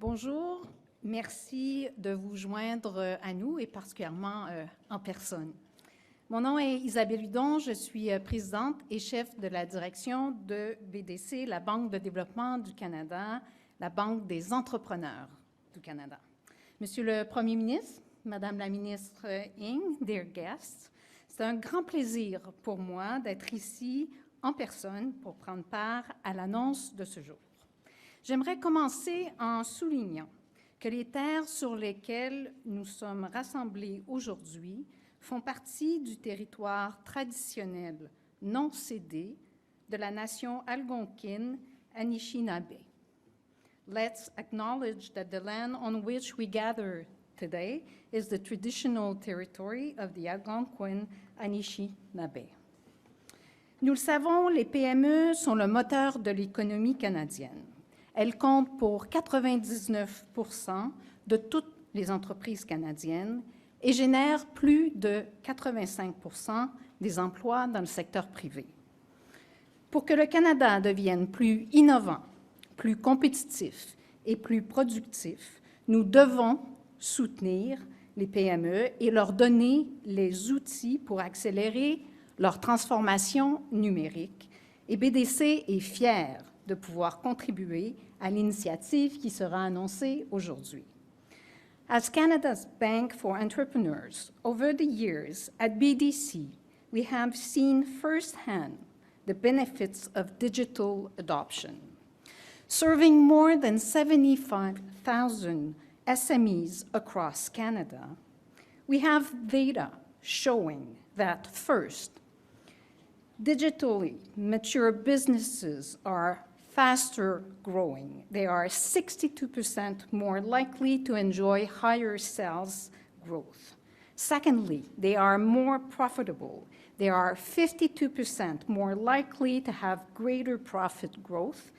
Bonjour, merci de vous joindre à nous et particulièrement en personne. Mon nom est Isabelle Hudon, je suis présidente et chef de la direction de BDC, la Banque de développement du Canada, la Banque des entrepreneurs du Canada. Monsieur le Premier ministre, Madame la ministre Ng, dear guests, c'est un grand plaisir pour moi d'être ici en personne pour prendre part à l'annonce de ce jour. J'aimerais commencer en soulignant que les terres sur lesquelles nous sommes rassemblés aujourd'hui font partie du territoire traditionnel non cédé de la nation algonquine Anishinaabe. Let's acknowledge that the land on which we gather today is the traditional territory of the Algonquin Anishinaabe. Nous le savons, les PME sont le moteur de l'économie canadienne. Elles comptent pour 99% de toutes les entreprises canadiennes et génèrent plus de 85% des emplois dans le secteur privé. Pour que le Canada devienne plus innovant, plus compétitif et plus productif, nous devons soutenir les PME et leur donner les outils pour accélérer leur transformation numérique. Et BDC est fier de pouvoir contribuer à l'initiative qui sera annoncée aujourd'hui. As Canada's Bank for Entrepreneurs, over the years at BDC, we have seen firsthand the benefits of digital adoption. Serving more than 75,000 SMEs across Canada, we have data showing that first, digitally mature businesses are faster growing. They are 62% more likely to enjoy higher sales growth. Secondly, they are more profitable. They are 52% more likely to have greater profit growth.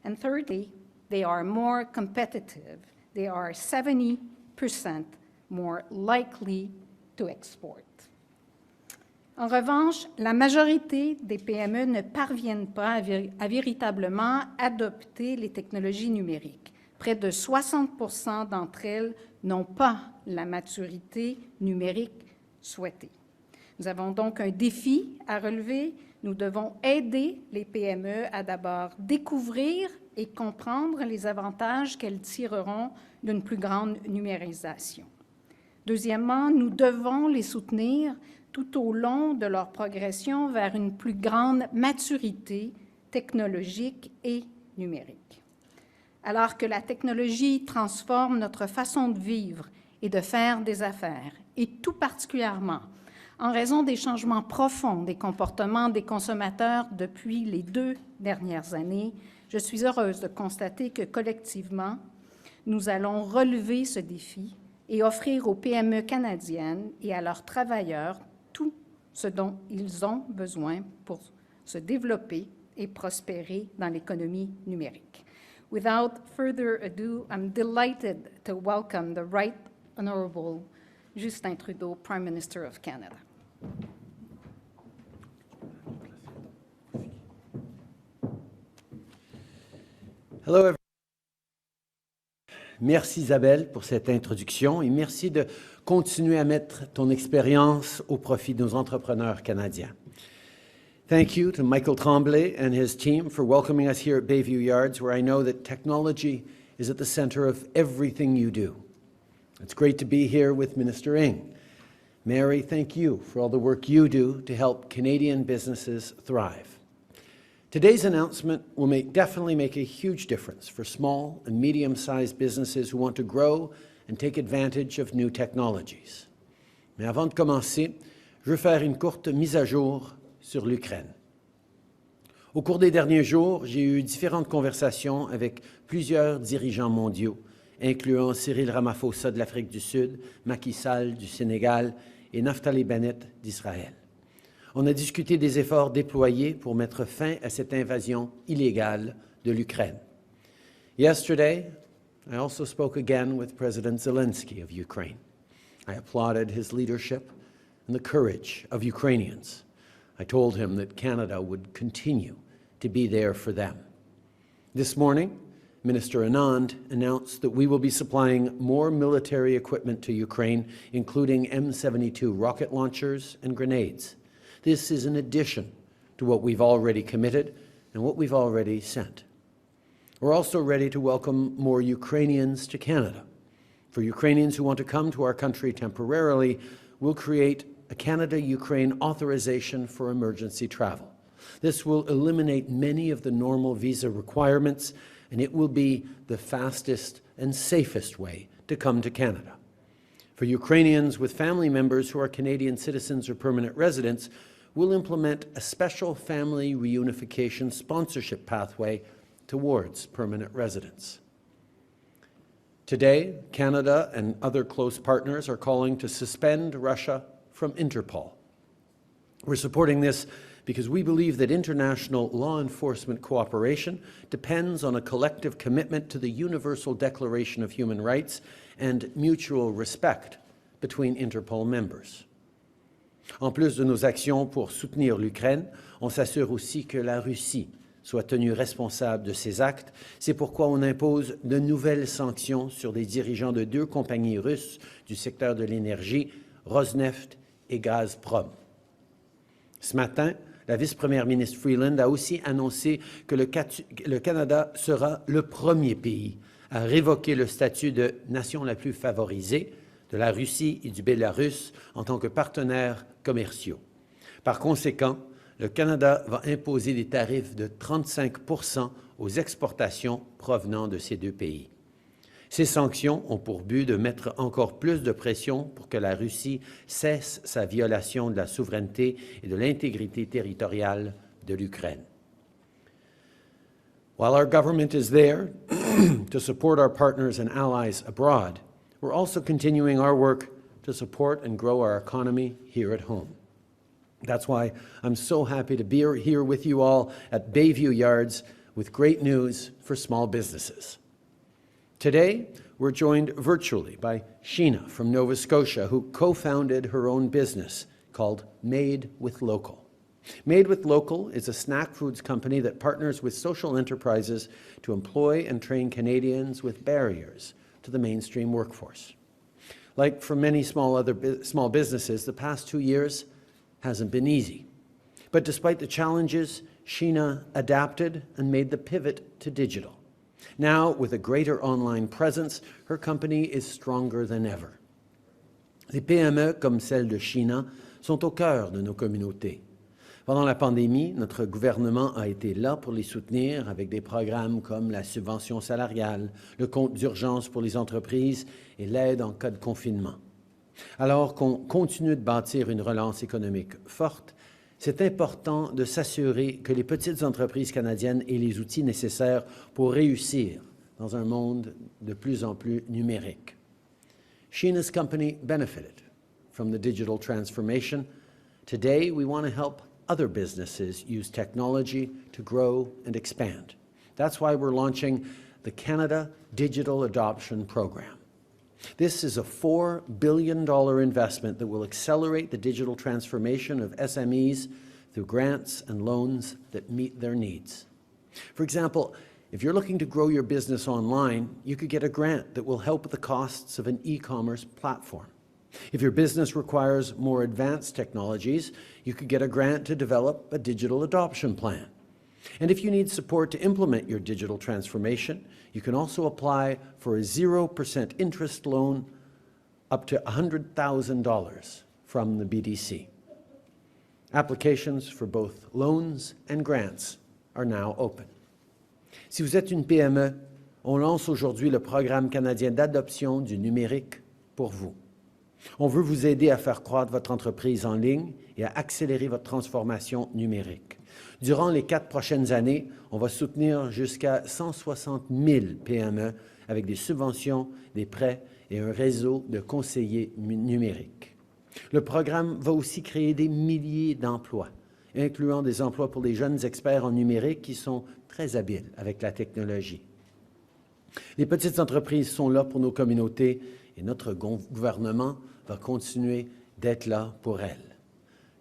And thirdly, they are more competitive. They are 70% more likely to export. En revanche, la majorité des PME ne parviennent pas à véritablement adopter les technologies numériques. Près de 60% d'entre elles n'ont pas la maturité numérique souhaitée. Nous avons donc un défi à relever. Nous devons aider les PME à d'abord découvrir et comprendre les avantages qu'elles tireront d'une plus grande numérisation. Deuxièmement, nous devons les soutenir tout au long de leur progression vers une plus grande maturité technologique et numérique. Alors que la technologie transforme notre façon de vivre et de faire des affaires, et tout particulièrement en raison des changements profonds des comportements des consommateurs depuis les 2 dernières années, je suis heureuse de constater que collectivement, nous allons relever ce défi et offrir aux PME canadiennes et à leurs travailleurs tout ce dont ils ont besoin pour se développer et prospérer dans l'économie numérique. Without further ado, I'm delighted to welcome the Right Honourable Justin Trudeau, Prime Minister of Canada. Hello, everyone. Merci Isabelle pour cette introduction et merci de continuer à mettre ton expérience au profit de nos entrepreneurs canadiens. Thank you to Michael Tremblay and his team for welcoming us here at Bayview Yards, where I know that technology is at the center of everything you do. It's great to be here with Minister Ng. Mary, thank you for all the work you do to help Canadian businesses thrive. Today's announcement will definitely make a huge difference for small and medium-sized businesses who want to grow and take advantage of new technologies. Mais avant de commencer, je veux faire une courte mise à jour sur l'Ukraine. Au cours des derniers jours, j'ai eu différentes conversations avec plusieurs dirigeants mondiaux, incluant Cyril Ramaphosa de l'Afrique du Sud, Macky Sall du Sénégal et Naftali Bennett d'Israël. On a discuté des efforts déployés pour mettre fin à cette invasion illégale de l'Ukraine. Yesterday, I also spoke again with President Zelensky of Ukraine. I applauded his leadership and the courage of Ukrainians. I told him that Canada would continue to be there for them. This morning, Minister Anand announced that we will be supplying more military equipment to Ukraine, including M72 rocket launchers and grenades. This is in addition to what we've already committed and what we've already sent. We're also ready to welcome more Ukrainians to Canada. For Ukrainians who want to come to our country temporarily, we'll create a Canada-Ukraine authorization for emergency travel. This will eliminate many of the normal visa requirements, and it will be the fastest and safest way to come to Canada. For Ukrainians with family members who are Canadian citizens or permanent residents, we'll implement a special family reunification sponsorship pathway towards permanent residence. Today, Canada and other close partners are calling to suspend Russia from INTERPOL. We're supporting this because we believe that international law enforcement cooperation depends on a collective commitment to the Universal Declaration of Human Rights and mutual respect between INTERPOL members. En plus de nos actions pour soutenir l'Ukraine, on s'assure aussi que la Russie soit tenue responsable de ces actes. C'est pourquoi on impose de nouvelles sanctions sur des dirigeants de 2 compagnies russes du secteur de l'énergie, Rosneft et Gazprom. Ce matin, la vice-première ministre Freeland a aussi annoncé que le Canada sera le premier pays à révoquer le statut de nation la plus favorisée de la Russie et du Bélarus en tant que partenaires commerciaux. Par conséquent, le Canada va imposer des tarifs de 35% aux exportations provenant de ces 2 pays. Ces sanctions ont pour but de mettre encore plus de pression pour que la Russie cesse sa violation de la souveraineté et de l'intégrité territoriale de l'Ukraine. While our government is there to support our partners and allies abroad, we're also continuing our work to support and grow our economy here at home. That's why I'm so happy to be here with you all at Bayview Yards with great news for small businesses. Today, we're joined virtually by Sheena from Nova Scotia, who co-founded her own business called Made with Local. Made with Local is a snack foods company that partners with social enterprises to employ and train Canadians with barriers to the mainstream workforce. Like for many small businesses, the past 2 years hasn't been easy. But despite the challenges, Sheena adapted and made the pivot to digital. Now, with a greater online presence, her company is stronger than ever. Les PME comme celle de Sheena sont au cœur de nos communautés. Pendant la pandémie, notre gouvernement a été là pour les soutenir avec des programmes comme la subvention salariale, le compte d'urgence pour les entreprises et l'aide en cas de confinement. Alors qu'on continue de bâtir une relance économique forte, c'est important de s'assurer que les petites entreprises canadiennes aient les outils nécessaires pour réussir dans un monde de plus en plus numérique. Sheena's company benefited from the digital transformation. Today, we want to help other businesses use technology to grow and expand. That's why we're launching the Canada Digital Adoption Program. This is a $4 billion investment that will accelerate the digital transformation of SMEs through grants and loans that meet their needs. For example, if you're looking to grow your business online, you could get a grant that will help with the costs of an e-commerce platform. If your business requires more advanced technologies, you could get a grant to develop a digital adoption plan. And if you need support to implement your digital transformation, you can also apply for a 0% interest loan up to $100,000 from the BDC. Applications for both loans and grants are now open. Si vous êtes une PME, on lance aujourd'hui le programme canadien d'adoption du numérique pour vous. On veut vous aider à faire croître votre entreprise en ligne et à accélérer votre transformation numérique. Durant les 4 prochaines années, on va soutenir jusqu'à 160 000 PME avec des subventions, des prêts et un réseau de conseillers numériques. Le programme va aussi créer des milliers d'emplois, incluant des emplois pour les jeunes experts en numérique qui sont très habiles avec la technologie. Les petites entreprises sont là pour nos communautés et notre gouvernement va continuer d'être là pour elles.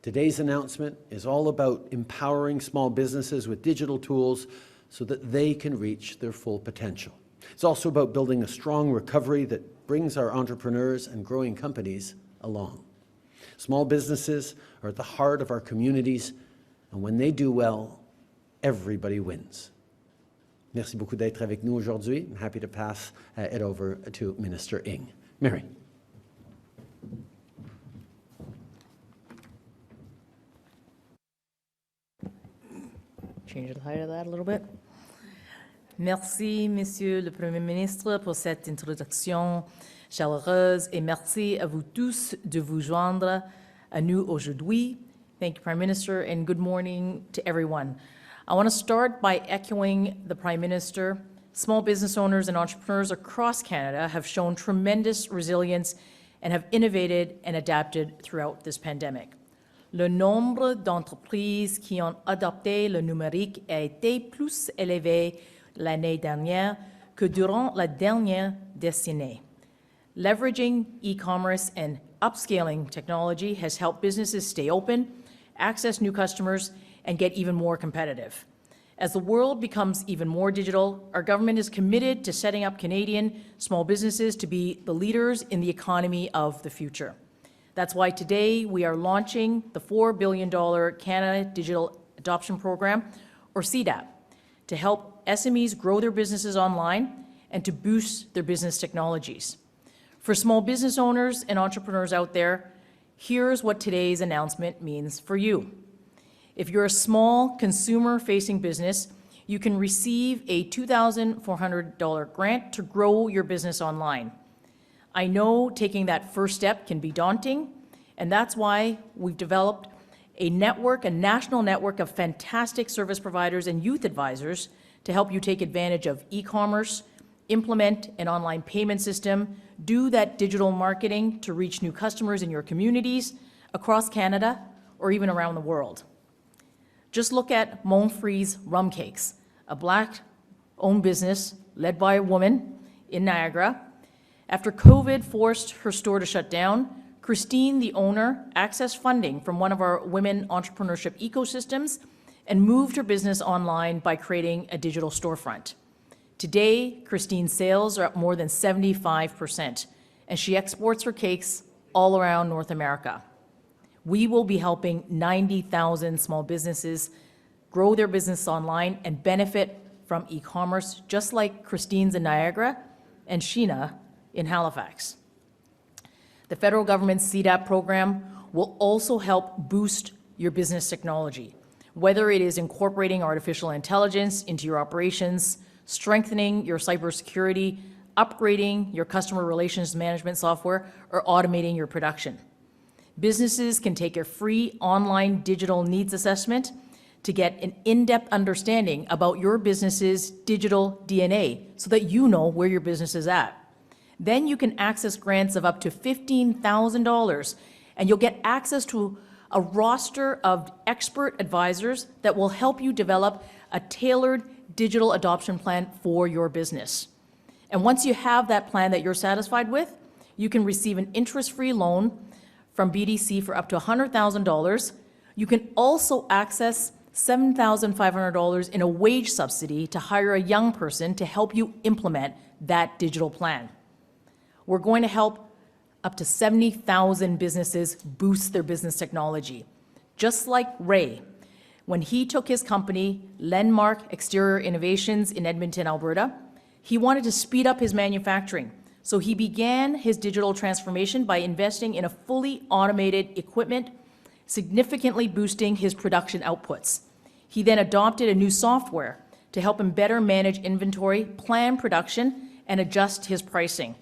Today's announcement is all about empowering small businesses with digital tools so that they can reach their full potential. It's also about building a strong recovery that brings our entrepreneurs and growing companies along. Small businesses are at the heart of our communities, and when they do well, everybody wins. Merci beaucoup d'être avec nous aujourd'hui. I'm happy to pass it over to Minister Ng. Mary. Change the height of that a little bit. Merci, Monsieur le Premier ministre, pour cette introduction chaleureuse et merci à vous tous de vous joindre à nous aujourd'hui. Thank you, Prime Minister, and good morning to everyone. I want to start by echoing the Prime Minister. Small business owners and entrepreneurs across Canada have shown tremendous resilience and have innovated and adapted throughout this pandemic. Le nombre d'entreprises qui ont adopté le numérique a été plus élevé l'année dernière que durant la dernière décennie. Leveraging e-commerce and upscaling technology has helped businesses stay open, access new customers, and get even more competitive. As the world becomes even more digital, our government is committed to setting up Canadian small businesses to be the leaders in the economy of the future. That's why today we are launching the $4 billion Canada Digital Adoption Program, or CDAP, to help SMEs grow their businesses online and to boost their business technologies. For small business owners and entrepreneurs out there, here's what today's announcement means for you. If you're a small consumer-facing business, you can receive a $2,400 grant to grow your business online. I know taking that first step can be daunting, and that's why we've developed a national network of fantastic service providers and youth advisors to help you take advantage of e-commerce, implement an online payment system, do that digital marketing to reach new customers in your communities across Canada or even around the world. Just look at Montfree's Rum Cakes, a Black-owned business led by a woman in Niagara. After COVID forced her store to shut down, Christine, the owner, accessed funding from one of our women entrepreneurship ecosystems and moved her business online by creating a digital storefront. Today, Christine's sales are up more than 75%, and she exports her cakes all around North America. We will be helping 90,000 small businesses grow their business online and benefit from e-commerce, just like Christine's in Niagara and Sheena in Halifax. The federal government's CDAP program will also help boost your business technology, whether it is incorporating artificial intelligence into your operations, strengthening your cybersecurity, upgrading your customer relations management software, or automating your production. Businesses can take a free online digital needs assessment to get an in-depth understanding about your business's digital DNA so that you know where your business is at. Then you can access grants of up to $15,000, and you'll get access to a roster of expert advisors that will help you develop a tailored digital adoption plan for your business. And once you have that plan that you're satisfied with, you can receive an interest-free loan from BDC for up to $100,000. You can also access $7,500 in a wage subsidy to hire a young person to help you implement that digital plan. We're going to help up to 70,000 businesses boost their business technology. Just like Ray, when he took his company, Landmark Exterior Innovations in Edmonton, Alberta, he wanted to speed up his manufacturing. So he began his digital transformation by investing in a fully automated equipment, significantly boosting his production outputs. He then adopted a new software to help him better manage inventory, plan production, and adjust his pricing.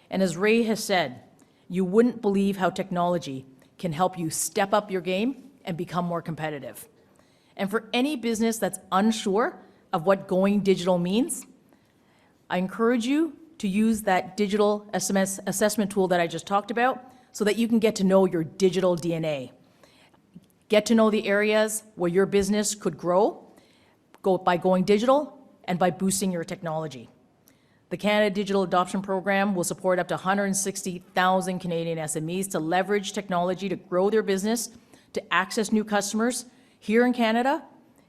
And as Ray has said, you wouldn't believe how technology can help you step up your game and become more competitive. And for any business that's unsure of what going digital means, I encourage you to use that digital SMS assessment tool that I just talked about so that you can get to know your digital DNA. Get to know the areas where your business could grow by going digital and by boosting your technology. The Canada Digital Adoption Program will support up to 160,000 Canadian SMEs to leverage technology to grow their business, to access new customers here in Canada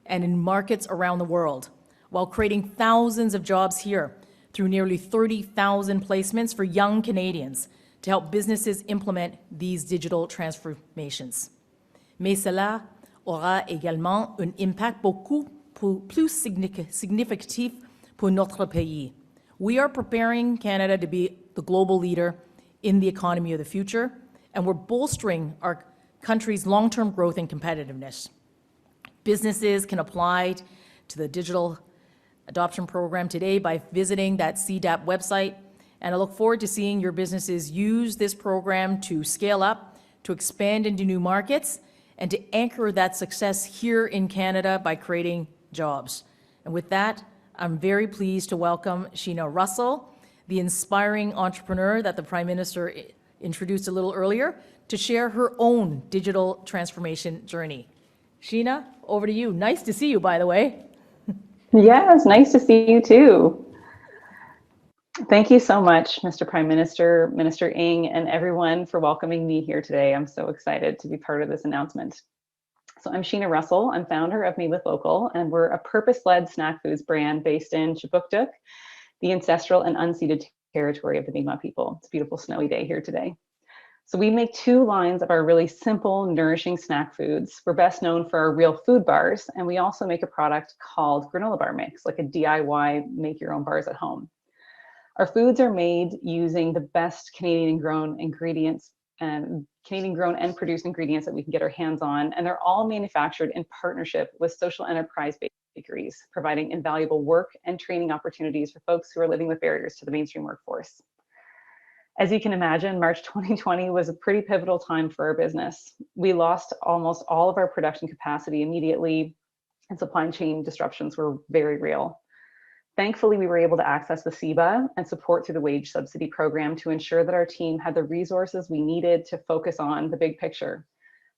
and in markets around the world, while creating thousands of jobs here through nearly 30,000 placements for young Canadians to help businesses implement these digital transformations. Mais cela aura également un impact beaucoup plus significatif pour notre pays. We are preparing Canada to be the global leader in the economy of the future, and we're bolstering our country's long-term growth and competitiveness. Businesses can apply to the digital adoption program today by visiting that CDAP website, and I look forward to seeing your businesses use this program to scale up, to expand into new markets, and to anchor that success here in Canada by creating jobs. And with that, I'm very pleased to welcome Sheena Russell, the inspiring entrepreneur that the Prime Minister introduced a little earlier, to share her own digital transformation journey. Sheena, over to you. Nice to see you, by the way. Yes, nice to see you too. Thank you so much, Mr. Prime Minister, Minister Ng, and everyone for welcoming me here today. I'm so excited to be part of this announcement. So I'm Sheena Russell. I'm founder of Made with Local, and we're a purpose-led snack foods brand based in Chipuktuk, the ancestral and unceded territory of the Mi'kmaq people. It's a beautiful snowy day here today. So we make two lines of our really simple, nourishing snack foods. We're best known for our real food bars, and we also make a product called granola bar mix, like a DIY make your own bars at home. Our foods are made using the best Canadian-grown ingredients and Canadian-grown and produced ingredients that we can get our hands on, and they're all manufactured in partnership with social enterprise bakeries, providing invaluable work and training opportunities for folks who are living with barriers to the mainstream workforce. As you can imagine, March 2020 was a pretty pivotal time for our business. We lost almost all of our production capacity immediately, and supply chain disruptions were very real. Thankfully, we were able to access the CEBA and support through the wage subsidy program to ensure that our team had the resources we needed to focus on the big picture,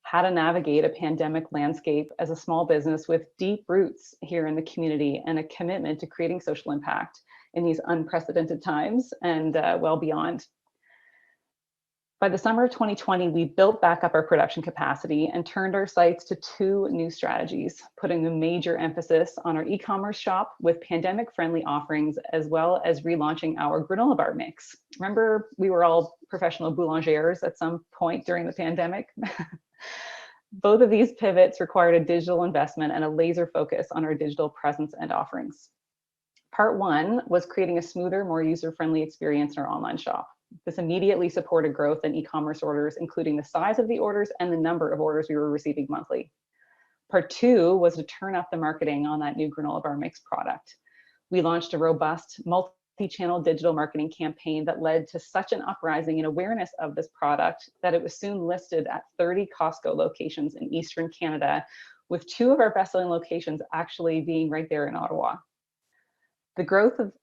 how to navigate a pandemic landscape as a small business with deep roots here in the community and a commitment to creating social impact in these unprecedented times and well beyond. By the summer of 2020, we built back up our production capacity and turned our sights to two new strategies, putting a major emphasis on our e-commerce shop with pandemic-friendly offerings, as well as relaunching our granola bar mix. Remember, we were all professional boulangers at some point during the pandemic? Both of these pivots required a digital investment and a laser focus on our digital presence and offerings. Part one was creating a smoother, more user-friendly experience in our online shop. This immediately supported growth in e-commerce orders, including the size of the orders and the number of orders we were receiving monthly. Part two was to turn up the marketing on that new granola bar mix product. We launched a robust multi-channel digital marketing campaign that led to such an uprising in awareness of this product that it was soon listed at 30 Costco locations in Eastern Canada, with two of our best-selling locations actually being right there in Ottawa.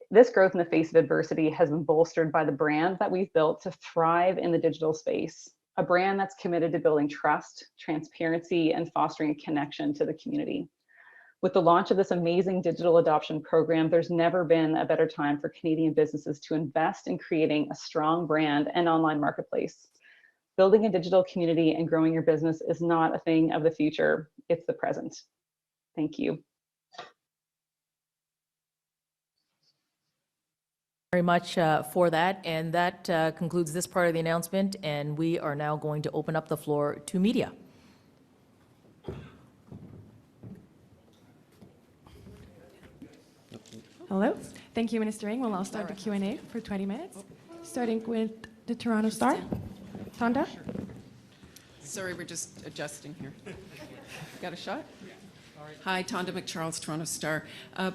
This growth in the face of adversity has been bolstered by the brand that we've built to thrive in the digital space, a brand that's committed to building trust, transparency, and fostering a connection to the community. With the launch of this amazing digital adoption program, there's never been a better time for Canadian businesses to invest in creating a strong brand and online marketplace. Building a digital community and growing your business is not a thing of the future, it's the present. Thank you. Very much for that, and that concludes this part of the announcement, and we are now going to open up the floor to media. Hello. Thank you, Minister Ng. We'll now start the Q&A for 20 minutes, starting with the Toronto Star. Tonda? Sorry, we're just adjusting here. Got a shot? Hi, Tonda McCharles, Toronto Star.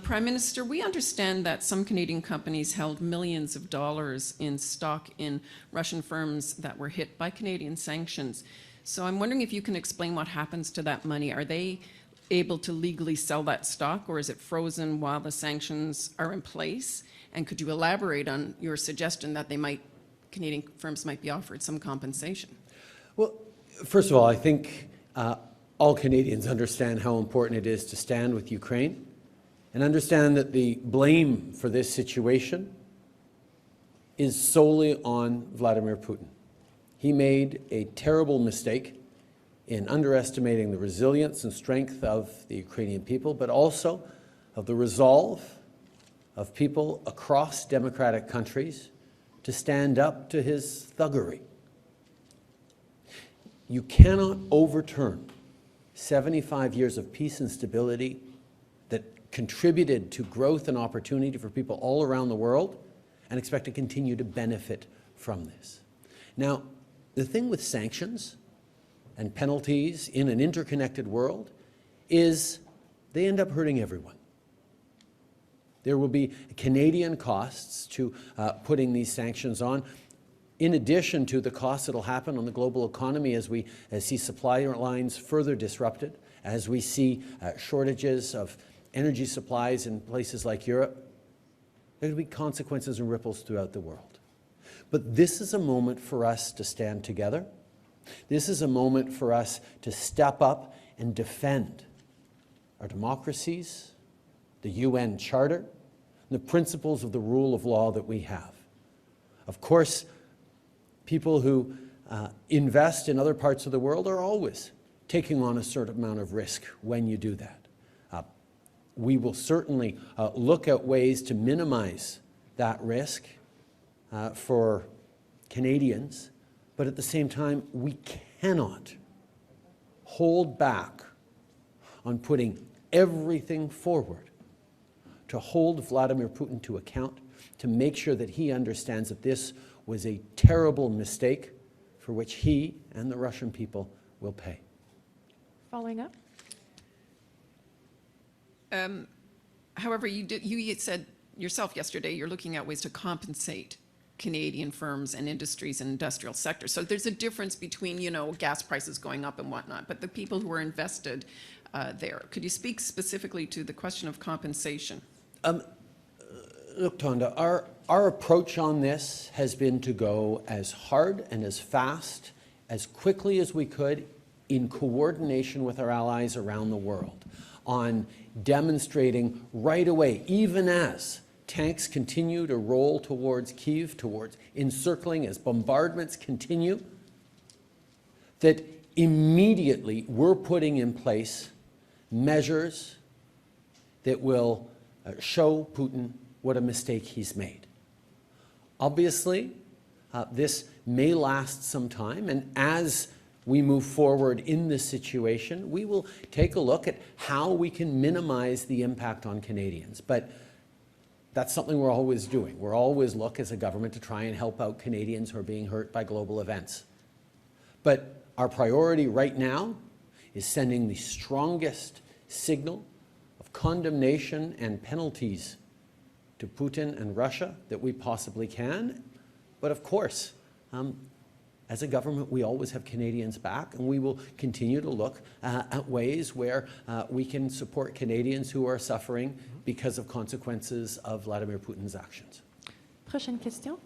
Prime Minister, we understand that some Canadian companies held millions of dollars in stock in Russian firms that were hit by Canadian sanctions. So I'm wondering if you can explain what happens to that money. Are they able to legally sell that stock, or is it frozen while the sanctions are in place? And could you elaborate on your suggestion that Canadian firms might be offered some compensation? Well, first of all, I think all Canadians understand how important it is to stand with Ukraine and understand that the blame for this situation is solely on Vladimir Putin. He made a terrible mistake in underestimating the resilience and strength of the Ukrainian people, but also of the resolve of people across democratic countries to stand up to his thuggery. You cannot overturn 75 years of peace and stability that contributed to growth and opportunity for people all around the world and expect to continue to benefit from this. Now, the thing with sanctions and penalties in an interconnected world is they end up hurting everyone. There will be Canadian costs to putting these sanctions on, in addition to the costs that will happen on the global economy as we see supply lines further disrupted, as we see shortages of energy supplies in places like Europe. There will be consequences and ripples throughout the world. But this is a moment for us to stand together. This is a moment for us to step up and defend our democracies, the UN Charter, and the principles of the rule of law that we have. Of course, people who invest in other parts of the world are always taking on a certain amount of risk when you do that. We will certainly look at ways to minimize that risk for Canadians, but at the same time, we cannot hold back on putting everything forward to hold Vladimir Putin to account, to make sure that he understands that this was a terrible mistake for which he and the Russian people will pay. Following up. However, you said yourself yesterday you're looking at ways to compensate Canadian firms and industries and industrial sectors. So there's a difference between, gas prices going up and whatnot, but the people who are invested there. Could you speak specifically to the question of compensation? Look, Tonda, our approach on this has been to go as hard and as fast, as quickly as we could, in coordination with our allies around the world, on demonstrating right away, even as tanks continue to roll towards Kyiv, towards encircling, as bombardments continue, that immediately we're putting in place measures that will show Putin what a mistake he's made. Obviously, this may last some time, and as we move forward in this situation, we will take a look at how we can minimize the impact on Canadians. But that's something we're always doing. We're always look as a government to try and help out Canadians who are being hurt by global events. But our priority right now is sending the strongest signal of condemnation and penalties to Putin and Russia that we possibly can. But of course, as a government, we always have Canadians back, and we will continue to look at ways where we can support Canadians who are suffering because of consequences of Vladimir Putin's actions. Prochaine question.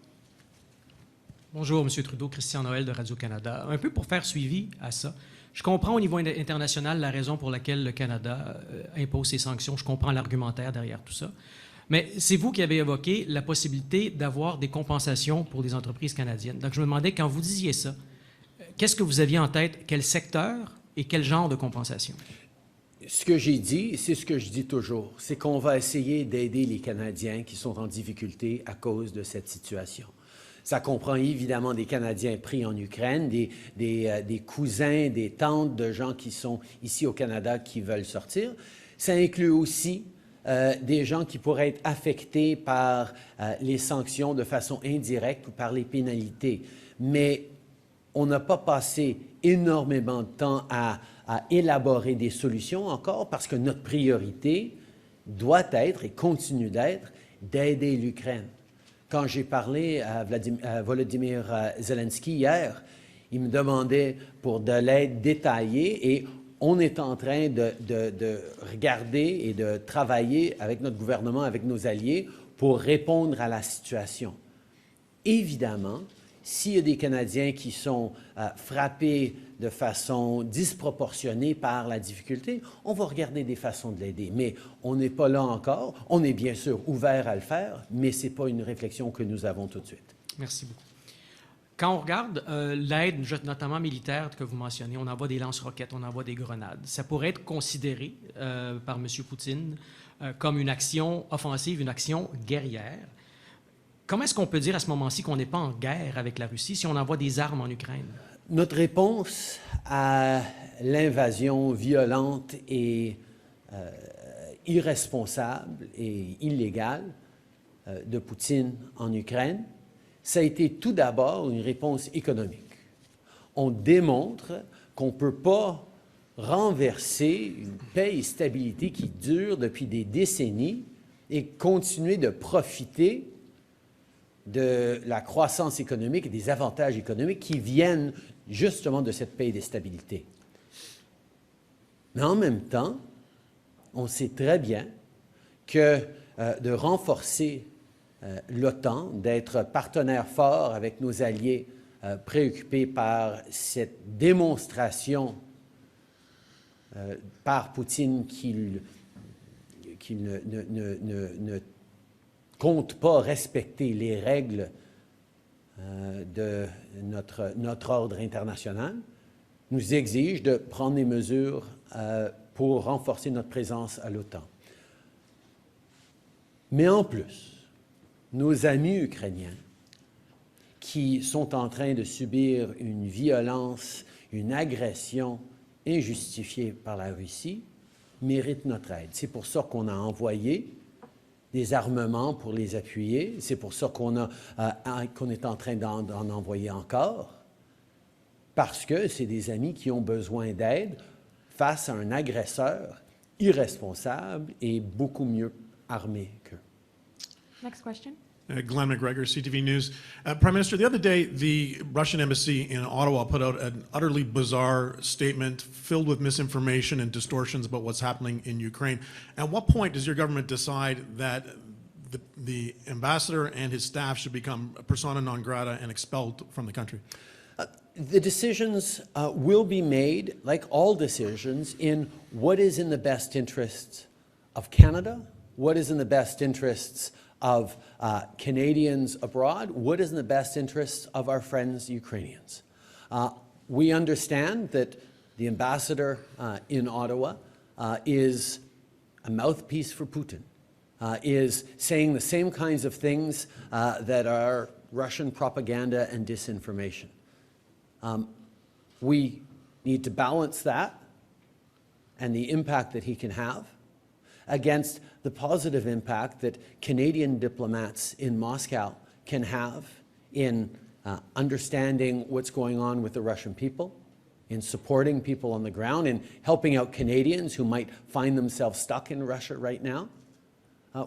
Bonjour, M. Trudeau, Christian Noël de Radio-Canada. Un peu pour faire suivi à ça, je comprends au niveau international la raison pour laquelle le Canada impose ces sanctions. Je comprends l'argumentaire derrière tout ça. Mais c'est vous qui avez évoqué la possibilité d'avoir des compensations pour les entreprises canadiennes. Donc, je me demandais, quand vous disiez ça, qu'est-ce que vous aviez en tête? Quel secteur et quel genre de compensation? Ce que j'ai dit, c'est ce que je dis toujours, c'est qu'on va essayer d'aider les Canadiens qui sont en difficulté à cause de cette situation. Ça comprend évidemment des Canadiens pris en Ukraine, des cousins, des tantes de gens qui sont ici au Canada qui veulent sortir. Ça inclut aussi des gens qui pourraient être affectés par les sanctions de façon indirecte ou par les pénalités. Mais on n'a pas passé énormément de temps à élaborer des solutions encore parce que notre priorité doit être et continue d'être d'aider l'Ukraine. Quand j'ai parlé à Volodymyr Zelensky hier, il me demandait pour de l'aide détaillée et on est en train de regarder et de travailler avec notre gouvernement, avec nos alliés, pour répondre à la situation. Évidemment, s'il y a des Canadiens qui sont frappés de façon disproportionnée par la difficulté, on va regarder des façons de l'aider. Mais on n'est pas là encore. On est bien sûr ouvert à le faire, mais ce n'est pas une réflexion que nous avons tout de suite. Merci beaucoup. Quand on regarde l'aide, notamment militaire, que vous mentionnez, on envoie des lance-roquettes, on envoie des grenades. Ça pourrait être considéré par M. Poutine comme une action offensive, une action guerrière. Comment est-ce qu'on peut dire à ce moment-ci qu'on n'est pas en guerre avec la Russie si on envoie des armes en Ukraine? Notre réponse à l'invasion violente et irresponsable et illégale de Poutine en Ukraine, ça a été tout d'abord une réponse économique. On démontre qu'on ne peut pas renverser une paix et stabilité qui dure depuis des décennies et continuer de profiter de la croissance économique et des avantages économiques qui viennent justement de cette paix et de stabilité. Mais en même temps, on sait très bien que de renforcer l'OTAN, d'être partenaire fort avec nos alliés préoccupés par cette démonstration par Poutine qu'il ne compte pas respecter les règles de notre ordre international, nous exige de prendre des mesures pour renforcer notre présence à l'OTAN. Mais en plus, nos amis ukrainiens qui sont en train de subir une violence, une agression injustifiée par la Russie, méritent notre aide. C'est pour ça qu'on a envoyé des armements pour les appuyer. C'est pour ça qu'on est en train d'en envoyer encore, parce que c'est des amis qui ont besoin d'aide face à un agresseur irresponsable et beaucoup mieux armé qu'eux. Next question. Glenn McGregor, CTV News. Prime Minister, the other day, the Russian embassy in Ottawa put out an utterly bizarre statement filled with misinformation and distortions about what's happening in Ukraine. At what point does your government decide that the ambassador and his staff should become persona non grata and expelled from the country? The decisions will be made, like all decisions, in what is in the best interests of Canada, what is in the best interests of Canadians abroad, what is in the best interests of our friends Ukrainians. We understand that the ambassador in Ottawa is a mouthpiece for Putin, is saying the same kinds of things that are Russian propaganda and disinformation. We need to balance that and the impact that he can have against the positive impact that Canadian diplomats in Moscow can have in understanding what's going on with the Russian people, in supporting people on the ground, in helping out Canadians who might find themselves stuck in Russia right now.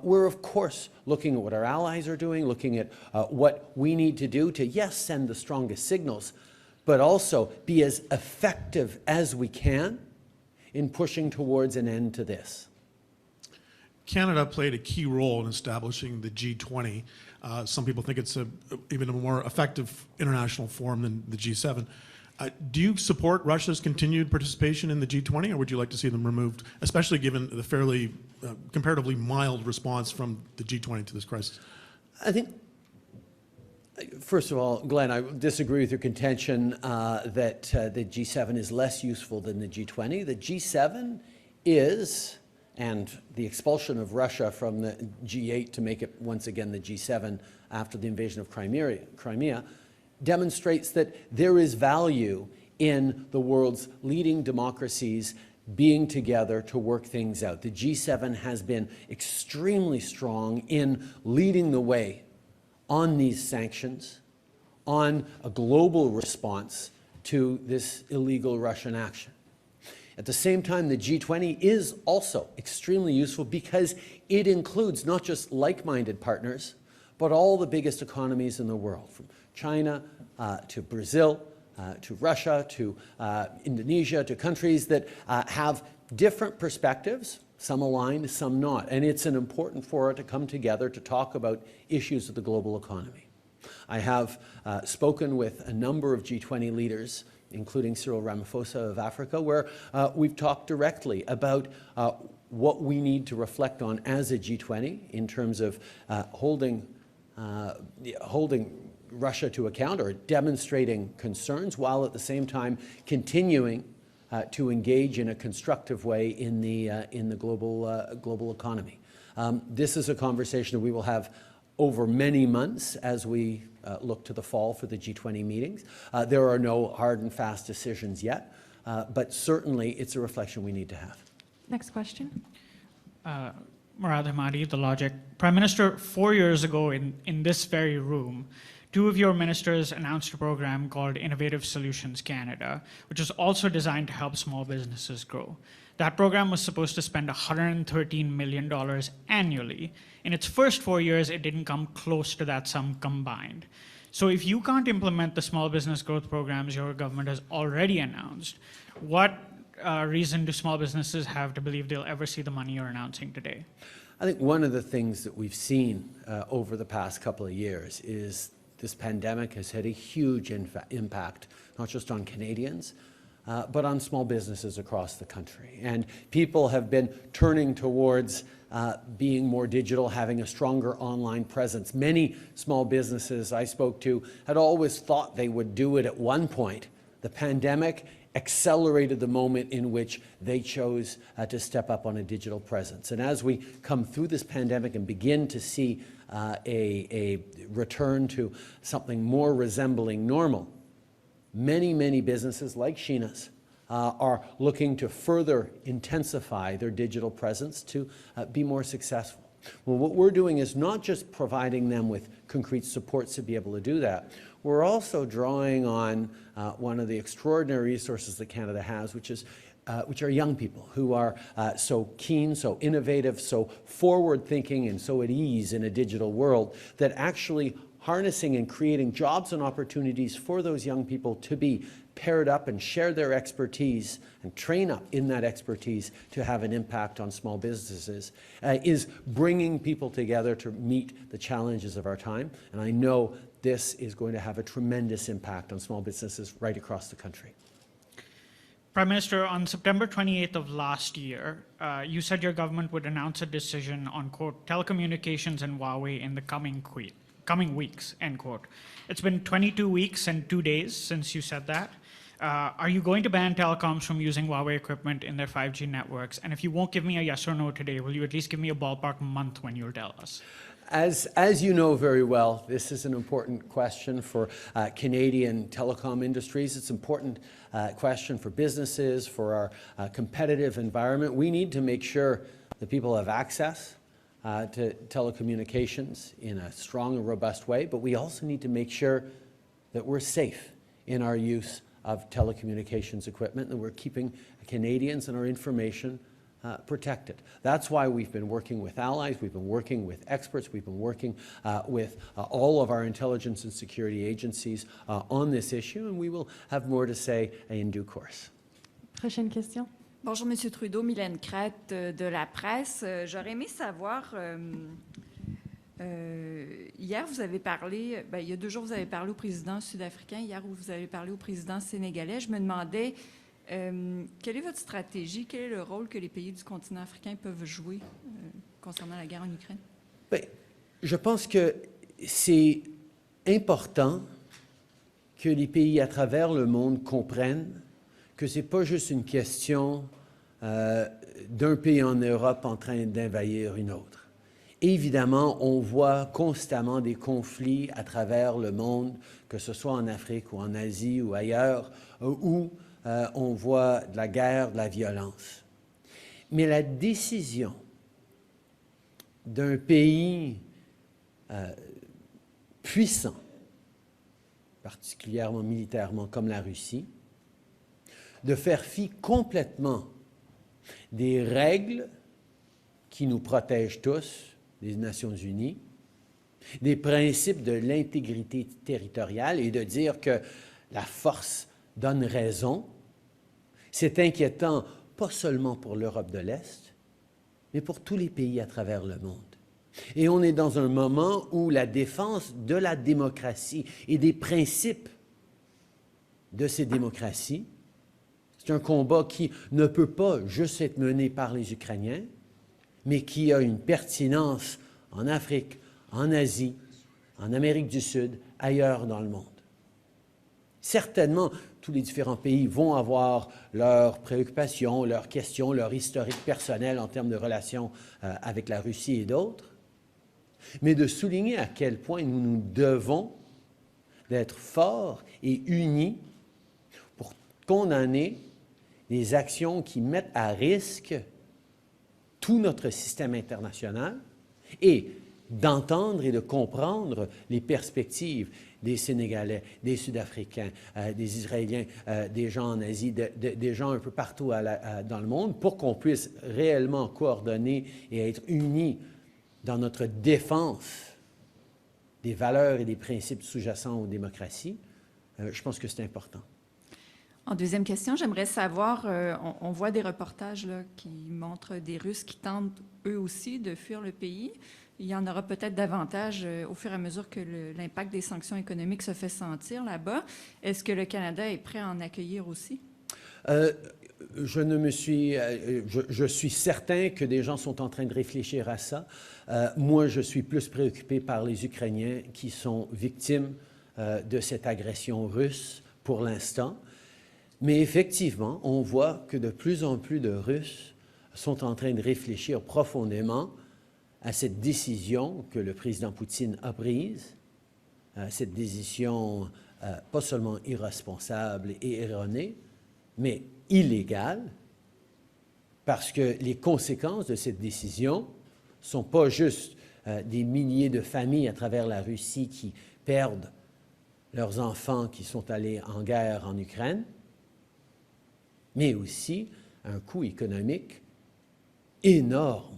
We're, of course, looking at what our allies are doing, looking at what we need to do to, yes, send the strongest signals, but also be as effective as we can in pushing towards an end to this. Canada played a key role in establishing the G20. Some people think it's even a more effective international forum than the G7. Do you support Russia's continued participation in the G20, or would you like to see them removed, especially given the fairly comparatively mild response from the G20 to this crisis? I think, first of all, Glenn, I disagree with your contention that the G7 is less useful than the G20. The G7 is, and the expulsion of Russia from the G8 to make it once again the G7 after the invasion of Crimea demonstrates that there is value in the world's leading democracies being together to work things out. The G7 has been extremely strong in leading the way on these sanctions, on a global response to this illegal Russian action. At the same time, the G20 is also extremely useful because it includes not just like-minded partners, but all the biggest economies in the world, from China to Brazil, to Russia, to Indonesia, to countries that have different perspectives, some aligned, some not. And it's an important forum to come together to talk about issues of the global economy. I have spoken with a number of G20 leaders, including Cyril Ramaphosa of Africa, where we've talked directly about what we need to reflect on as a G20 in terms of holding Russia to account or demonstrating concerns, while at the same time continuing to engage in a constructive way in the global economy. This is a conversation that we will have over many months as we look to the fall for the G20 meetings. There are no hard and fast decisions yet, but certainly it's a reflection we need to have. Next question. Murad Hamadi, The Logic. Prime Minister, 4 years ago in this very room, two of your ministers announced a program called Innovative Solutions Canada, which is also designed to help small businesses grow. That program was supposed to spend $113 million annually. In its first 4 years, it didn't come close to that sum combined. So if you can't implement the small business growth programs your government has already announced, what reason do small businesses have to believe they'll ever see the money you're announcing today? I think one of the things that we've seen over the past couple of years is this pandemic has had a huge impact, not just on Canadians, but on small businesses across the country. And people have been turning towards being more digital, having a stronger online presence. Many small businesses I spoke to had always thought they would do it at one point. The pandemic accelerated the moment in which they chose to step up on a digital presence. And as we come through this pandemic and begin to see a return to something more resembling normal, many businesses like Sheena's are looking to further intensify their digital presence to be more successful. Well, what we're doing is not just providing them with concrete supports to be able to do that, we're also drawing on one of the extraordinary resources that Canada has, which are young people who are so keen, so innovative, so forward-thinking, and so at ease in a digital world that actually harnessing and creating jobs and opportunities for those young people to be paired up and share their expertise and train up in that expertise to have an impact on small businesses is bringing people together to meet the challenges of our time. And I know this is going to have a tremendous impact on small businesses right across the country. Prime Minister, on September 28th of last year, you said your government would announce a decision on, quote, telecommunications and Huawei in the coming weeks, end quote. It's been 22 weeks and 2 days since you said that. Are you going to ban telecoms from using Huawei equipment in their 5G networks? And if you won't give me a yes or no today, will you at least give me a ballpark month when you'll tell us? As you know very well, this is an important question for Canadian telecom industries. It's an important question for businesses, for our competitive environment. We need to make sure that people have access to telecommunications in a strong and robust way, but we also need to make sure that we're safe in our use of telecommunications equipment, and we're keeping Canadians and our information protected. That's why we've been working with allies, we've been working with experts, we've been working with all of our intelligence and security agencies on this issue, and we will have more to say in due course. Prochaine question. Bonjour, Monsieur Trudeau, Mylène Crête de La Presse. J'aurais aimé savoir, hier vous avez parlé, il y a 2 jours vous avez parlé au président sud-africain, hier vous avez parlé au président sénégalais. Je me demandais, quelle est votre stratégie, quel est le rôle que les pays du continent africain peuvent jouer concernant la guerre en Ukraine? Bien, je pense que c'est important que les pays à travers le monde comprennent que ce n'est pas juste une question d'un pays en Europe en train d'envahir une autre. Évidemment, on voit constamment des conflits à travers le monde, que ce soit en Afrique ou en Asie ou ailleurs, où on voit de la guerre, de la violence. Mais la décision d'un pays puissant, particulièrement militairement comme la Russie, de faire fi complètement des règles qui nous protègent tous, des Nations Unies, des principes de l'intégrité territoriale et de dire que la force donne raison, c'est inquiétant pas seulement pour l'Europe de l'Est, mais pour tous les pays à travers le monde. Et on est dans un moment où la défense de la démocratie et des principes de ces démocraties, c'est un combat qui ne peut pas juste être mené par les Ukrainiens, mais qui a une pertinence en Afrique, en Asie, en Amérique du Sud, ailleurs dans le monde. Certainement, tous les différents pays vont avoir leurs préoccupations, leurs questions, leur historique personnel en termes de relations avec la Russie et d'autres, mais de souligner à quel point nous devons d'être forts et unis pour condamner les actions qui mettent à risque tout notre système international et d'entendre et de comprendre les perspectives des Sénégalais, des Sud-Africains, des Israéliens, des gens en Asie, des gens un peu partout dans le monde, pour qu'on puisse réellement coordonner et être unis dans notre défense des valeurs et des principes sous-jacents aux démocraties. Je pense que c'est important. En deuxième question, j'aimerais savoir, on voit des reportages là, qui montrent des Russes qui tentent eux aussi de fuir le pays. Il y en aura peut-être davantage au fur et à mesure que l'impact des sanctions économiques se fait sentir là-bas. Est-ce que le Canada est prêt à en accueillir aussi? Je suis certain que des gens sont en train de réfléchir à ça. Moi, je suis plus préoccupé par les Ukrainiens qui sont victimes de cette agression russe pour l'instant. Mais effectivement, on voit que de plus en plus de Russes sont en train de réfléchir profondément à cette décision que le président Poutine a prise, cette décision pas seulement irresponsable et erronée, mais illégale, parce que les conséquences de cette décision ne sont pas juste des milliers de familles à travers la Russie qui perdent leurs enfants qui sont allés en guerre en Ukraine, mais aussi un coût économique énorme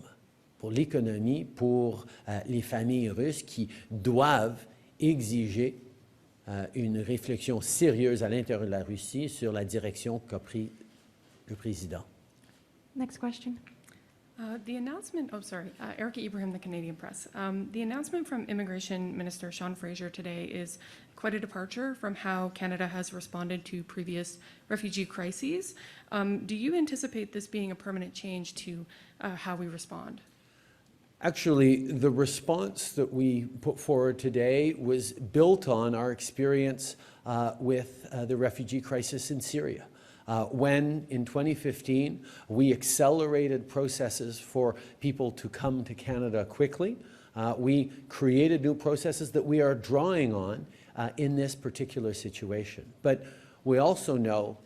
pour l'économie, pour les familles russes qui doivent exiger une réflexion sérieuse à l'intérieur de la Russie sur la direction qu'a pris le président. Next question. The announcement, Erica Ibrahim, the Canadian Press. The announcement from Immigration Minister Sean Fraser today is quite a departure from how Canada has responded to previous refugee crises. Do you anticipate this being a permanent change to how we respond? Actually, the response that we put forward today was built on our experience with the refugee crisis in Syria. When, in 2015, we accelerated processes for people to come to Canada quickly, we created new processes that we are drawing on in this particular situation. But we also know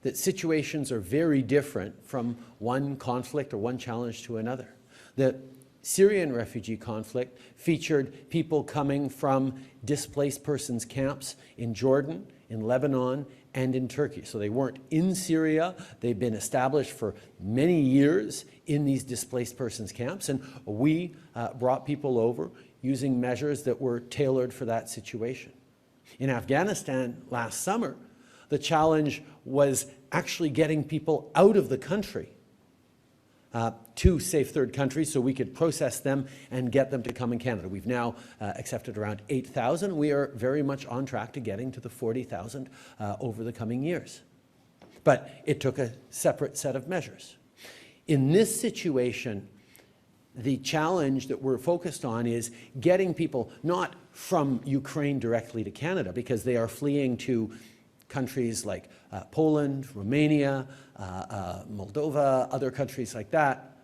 that situations are very different from one conflict or one challenge to another. The Syrian refugee conflict featured people coming from displaced persons camps in Jordan, in Lebanon, and in Turkey. So they weren't in Syria. They've been established for many years in these displaced persons camps, and we brought people over using measures that were tailored for that situation. In Afghanistan last summer, the challenge was actually getting people out of the country to safe third countries so we could process them and get them to come in Canada. We've now accepted around 8,000. We are very much on track to getting to the 40,000 over the coming years. But it took a separate set of measures. In this situation, the challenge that we're focused on is getting people not from Ukraine directly to Canada, because they are fleeing to countries like Poland, Romania, Moldova, other countries like that,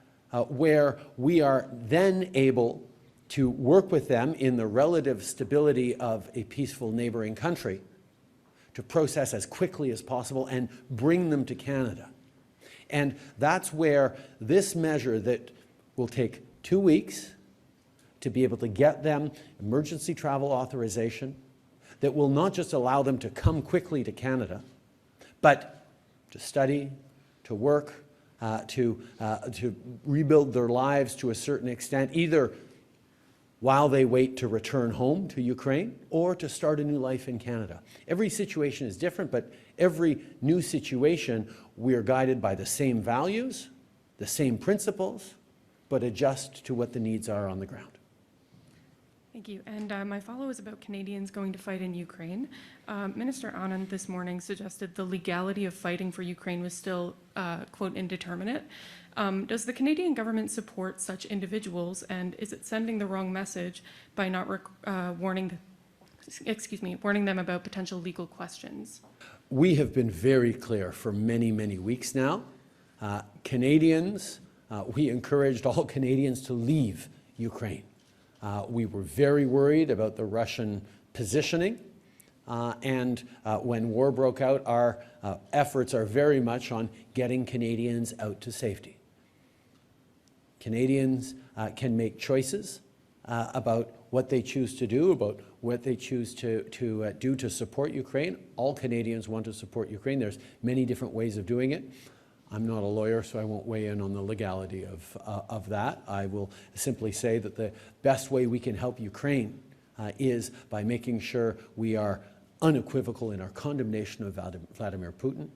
where we are then able to work with them in the relative stability of a peaceful neighboring country to process as quickly as possible and bring them to Canada. And that's where this measure that will take 2 weeks to be able to get them emergency travel authorization, that will not just allow them to come quickly to Canada, but to study, to work, to rebuild their lives to a certain extent, either while they wait to return home to Ukraine or to start a new life in Canada. Every situation is different, but every new situation, we are guided by the same values, the same principles, but adjust to what the needs are on the ground. Thank you. And my follow is about Canadians going to fight in Ukraine. Minister Anand this morning suggested the legality of fighting for Ukraine was still, quote, indeterminate. Does the Canadian government support such individuals, and is it sending the wrong message by not warning warning them about potential legal questions? We have been very clear for many, many weeks now. Canadians, we encouraged all Canadians to leave Ukraine. We were very worried about the Russian positioning, and when war broke out, our efforts are very much on getting Canadians out to safety. Canadians can make choices about what they choose to do, about what they choose to do to support Ukraine. All Canadians want to support Ukraine. There's many different ways of doing it. I'm not a lawyer, so I won't weigh in on the legality of that. I will simply say that the best way we can help Ukraine is by making sure we are unequivocal in our condemnation of Vladimir Putin,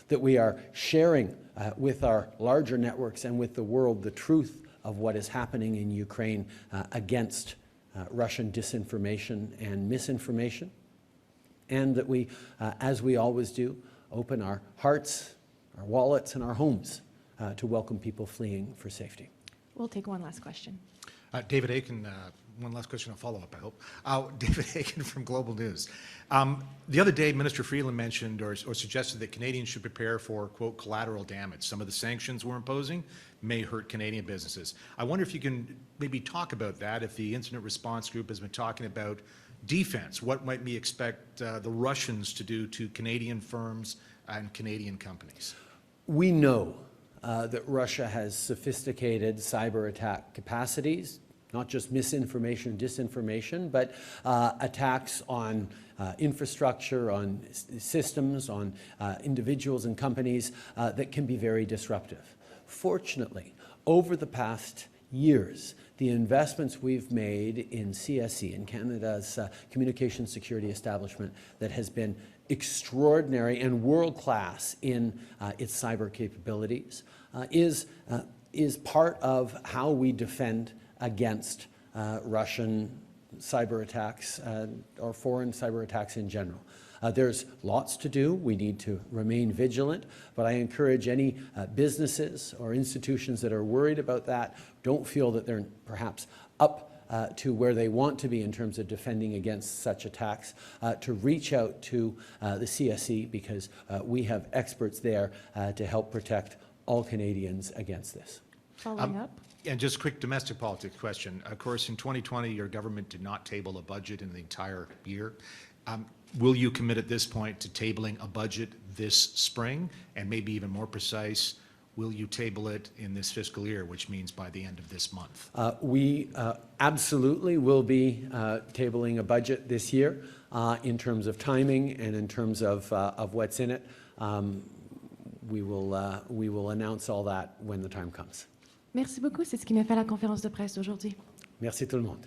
that we are sharing with our larger networks and with the world the truth of what is happening in Ukraine against Russian disinformation and misinformation, and that we, as we always do, open our hearts, our wallets, and our homes to welcome people fleeing for safety. We'll take one last question. David Aiken, one last question, a follow-up, I hope. David Aiken from Global News. The other day, Minister Freeland mentioned or suggested that Canadians should prepare for, quote, collateral damage. Some of the sanctions we're imposing may hurt Canadian businesses. I wonder if you can maybe talk about that, if the Incident Response Group has been talking about defense. What might we expect the Russians to do to Canadian firms and Canadian companies? We know that Russia has sophisticated cyber attack capacities, not just misinformation, disinformation, but attacks on infrastructure, on systems, on individuals and companies that can be very disruptive. Fortunately, over the past years, the investments we've made in CSE, in Canada's communication security establishment, that has been extraordinary and world-class in its cyber capabilities, is part of how we defend against Russian cyber attacks or foreign cyber attacks in general. There's lots to do. We need to remain vigilant, but I encourage any businesses or institutions that are worried about that, don't feel that they're perhaps up to where they want to be in terms of defending against such attacks, to reach out to the CSE, because we have experts there to help protect all Canadians against this. Following up. And just a quick domestic politics question. Of course, in 2020, your government did not table a budget in the entire year. Will you commit at this point to tabling a budget this spring? And maybe even more precise, will you table it in this fiscal year, which means by the end of this month? We absolutely will be tabling a budget this year in terms of timing and in terms of what's in it. We will announce all that when the time comes. Merci beaucoup. C'est ce qui met fin à la conférence de presse d'aujourd'hui. Merci tout le monde.